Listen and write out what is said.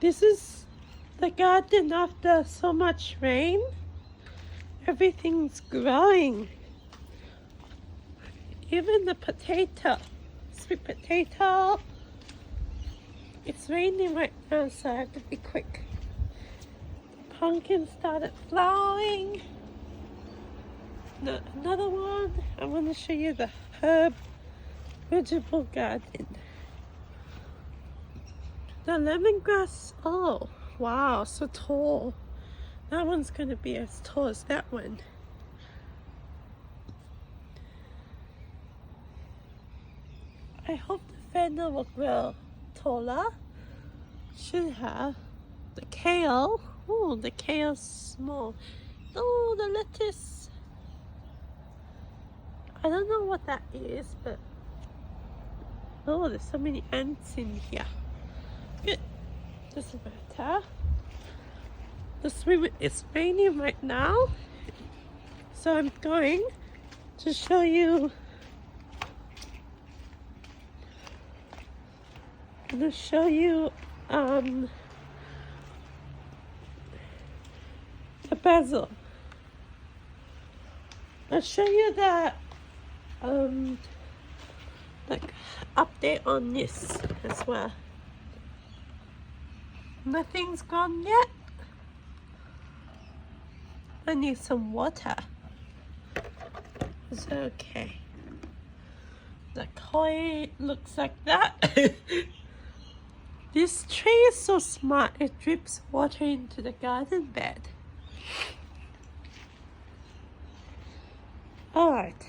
This is the garden after so much rain. Everything's growing. Even the potato, sweet potato. It's raining right now, so I have to be quick. The pumpkin started flowering. Another one. I want to show you the herb vegetable garden. The lemongrass. Oh, wow, so tall. That one's going to be as tall as that one. I hope the fennel will grow taller. Should have. The kale. Oh, the kale's small. Oh, the lettuce. I don't know what that is, but oh, there's so many ants in here. Good. Doesn't matter. It's raining right now, so I'm going to show you. I'm going to show you the basil. I'll show you the like update on this as well. Nothing's gone yet. I need some water. It's okay. The koi looks like that. This tree is so smart. It drips water into the garden bed. Alright.